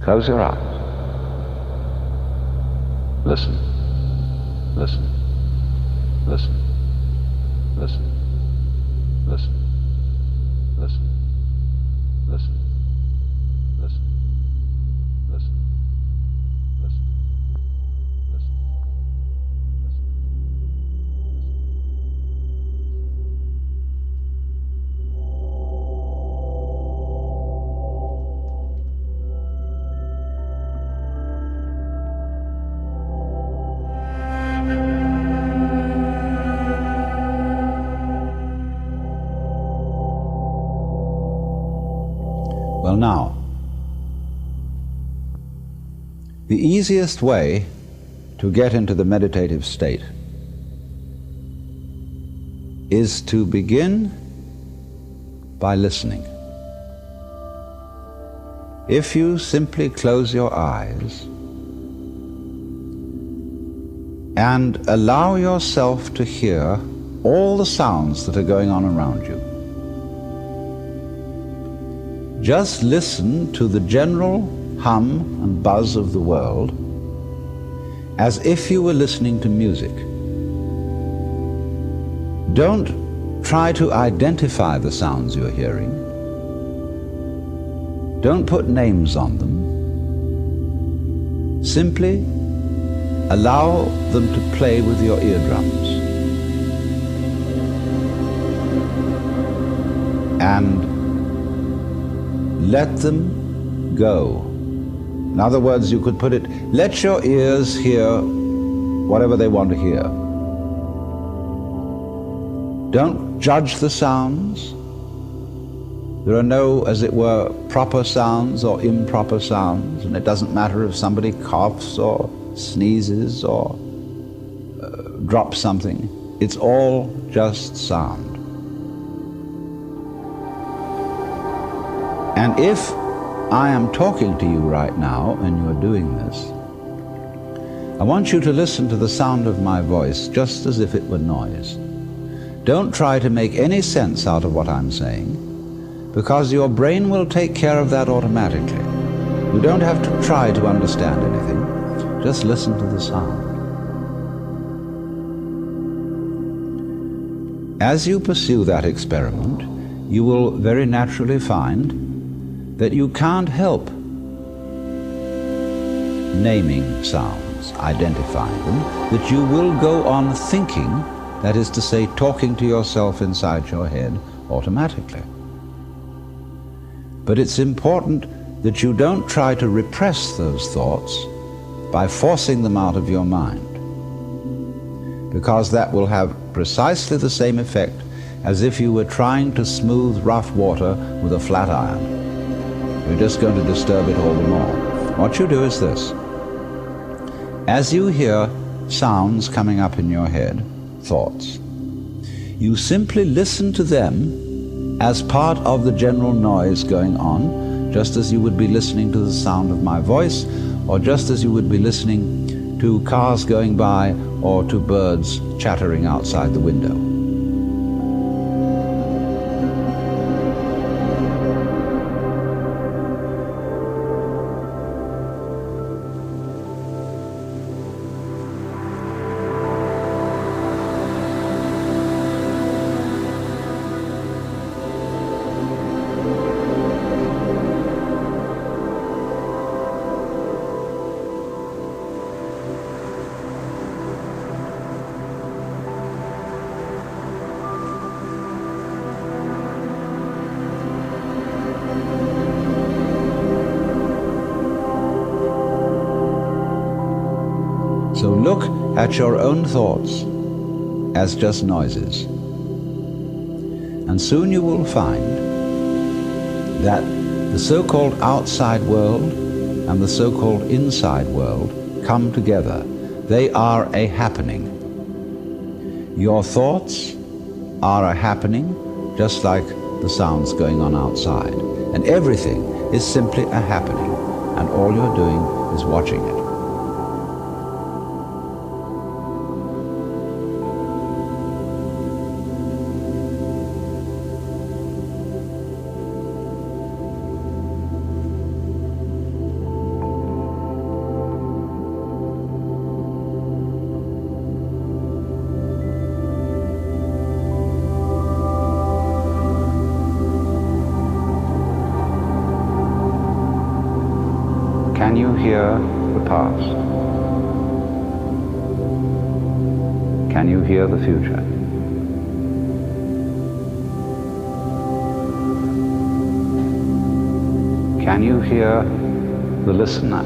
Close your eyes. Listen. Listen. Listen. Listen. Listen. Listen. Listen. Listen. Listen. Listen. Listen. Well, now, the easiest way to get into the meditative state is to begin by listening. If you simply close your eyes and allow yourself to hear all the sounds that are going on around you, just listen to the general hum and buzz of the world as if you were listening to music. Don't try to identify the sounds you're hearing. Don't put names on them. Simply allow them to play with your eardrums. And let them go. In other words, you could put it, let your ears hear whatever they want to hear. Don't judge the sounds. There are no, as it were, proper sounds or improper sounds, and it doesn't matter if somebody coughs or sneezes or drops something. It's all just sound. And if I am talking to you right now and you're doing this, I want you to listen to the sound of my voice just as if it were noise. Don't try to make any sense out of what I'm saying, because your brain will take care of that automatically. You don't have to try to understand anything. Just listen to the sound. As you pursue that experiment, you will very naturally find that you can't help naming sounds, identifying them, that you will go on thinking, that is to say, talking to yourself inside your head automatically. But it's important that you don't try to repress those thoughts by forcing them out of your mind, because that will have precisely the same effect as if you were trying to smooth rough water with a flat iron. You're just going to disturb it all the more. What you do is this. As you hear sounds coming up in your head, thoughts, you simply listen to them as part of the general noise going on, just as you would be listening to the sound of my voice, or just as you would be listening to cars going by or to birds chattering outside the window. So look at your own thoughts as just noises. And soon you will find that the so-called outside world and the so-called inside world come together. They are a happening. Your thoughts are a happening, just like the sounds going on outside. And everything is simply a happening, and all you're doing is watching it. hear the past? Can you hear the future? Can you hear the listener?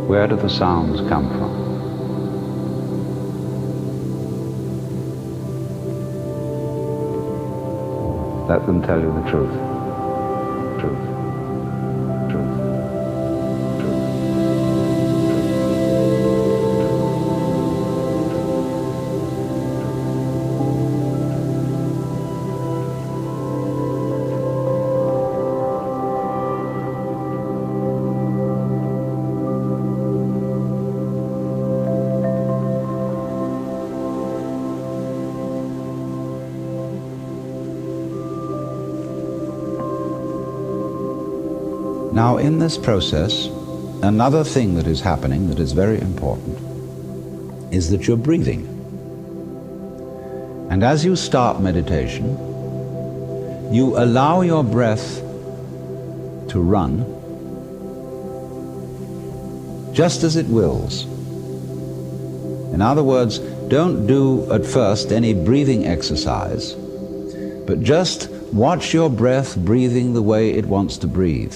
Where do the sounds come from? Let them tell you the truth. Truth. Truth. Now, in this process, another thing that is happening that is very important is that you're breathing. And as you start meditation, you allow your breath to run just as it wills. In other words, don't do at first any breathing exercise, but just watch your breath breathing the way it wants to breathe.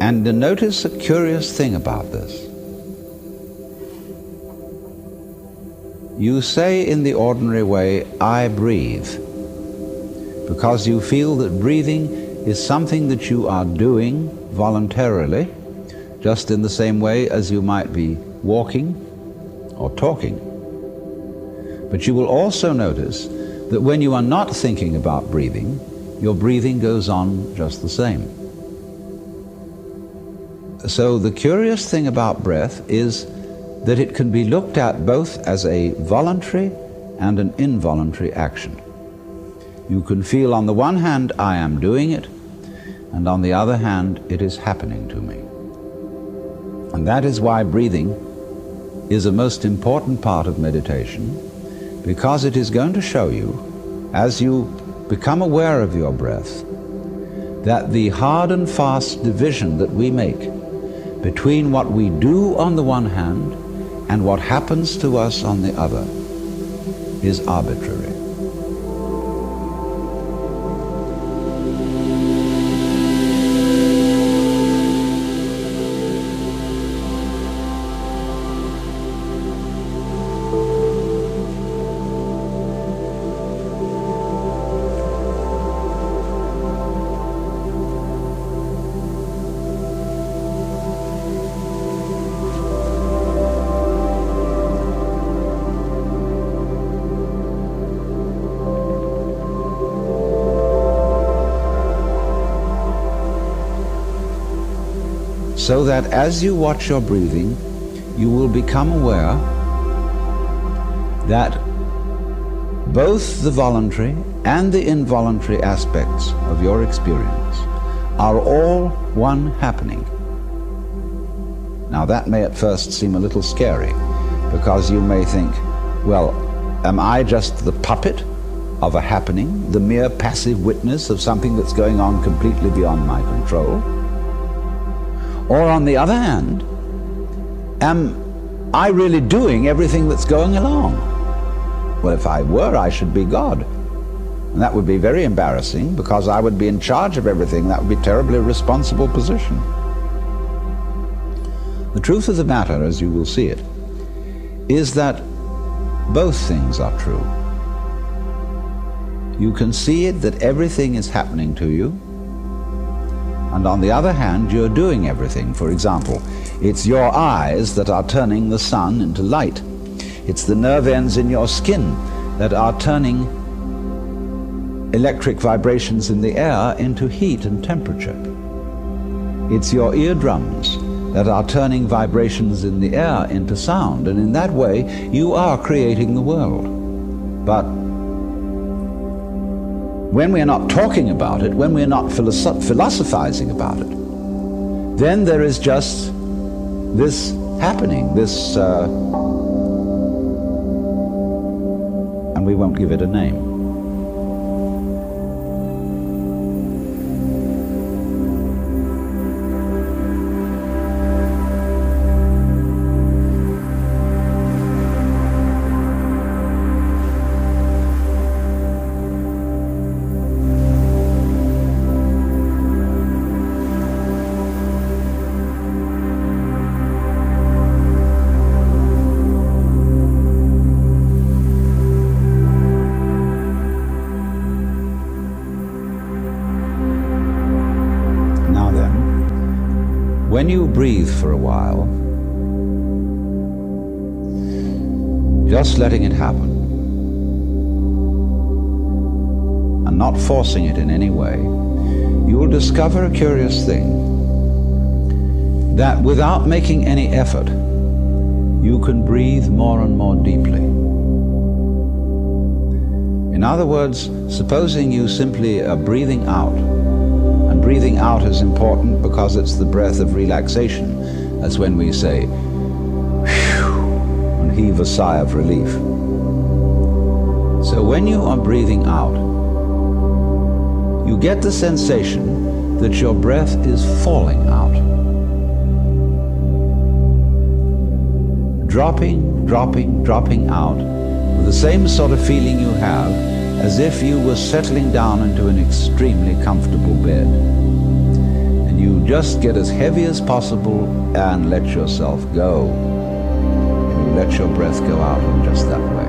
And notice a curious thing about this. You say in the ordinary way, I breathe, because you feel that breathing is something that you are doing voluntarily, just in the same way as you might be walking or talking. But you will also notice that when you are not thinking about breathing, your breathing goes on just the same. So the curious thing about breath is that it can be looked at both as a voluntary and an involuntary action. You can feel on the one hand, I am doing it, and on the other hand, it is happening to me. And that is why breathing is a most important part of meditation, because it is going to show you, as you become aware of your breath, that the hard and fast division that we make between what we do on the one hand and what happens to us on the other is arbitrary. So that as you watch your breathing, you will become aware that both the voluntary and the involuntary aspects of your experience are all one happening. Now that may at first seem a little scary, because you may think, well, am I just the puppet of a happening, the mere passive witness of something that's going on completely beyond my control? Or on the other hand, am I really doing everything that's going along? Well, if I were, I should be God. And that would be very embarrassing, because I would be in charge of everything. That would be a terribly responsible position. The truth of the matter, as you will see it, is that both things are true. You can see it that everything is happening to you, and on the other hand, you're doing everything. For example, it's your eyes that are turning the sun into light. It's the nerve ends in your skin that are turning electric vibrations in the air into heat and temperature. It's your eardrums that are turning vibrations in the air into sound, and in that way you are creating the world. But when we are not talking about it, when we are not philosophizing about it, then there is just this happening, this, and we won't give it a name. When you breathe for a while, just letting it happen and not forcing it in any way, you will discover a curious thing, that without making any effort, you can breathe more and more deeply. In other words, supposing you simply are breathing out, and breathing out is important because it's the breath of relaxation. That's when we say, whew, and heave a sigh of relief. So when you are breathing out, you get the sensation that your breath is falling out. Dropping, dropping, dropping out, with the same sort of feeling you have as if you were settling down into an extremely comfortable bed. And you just get as heavy as possible and let yourself go. And you let your breath go out in just that way.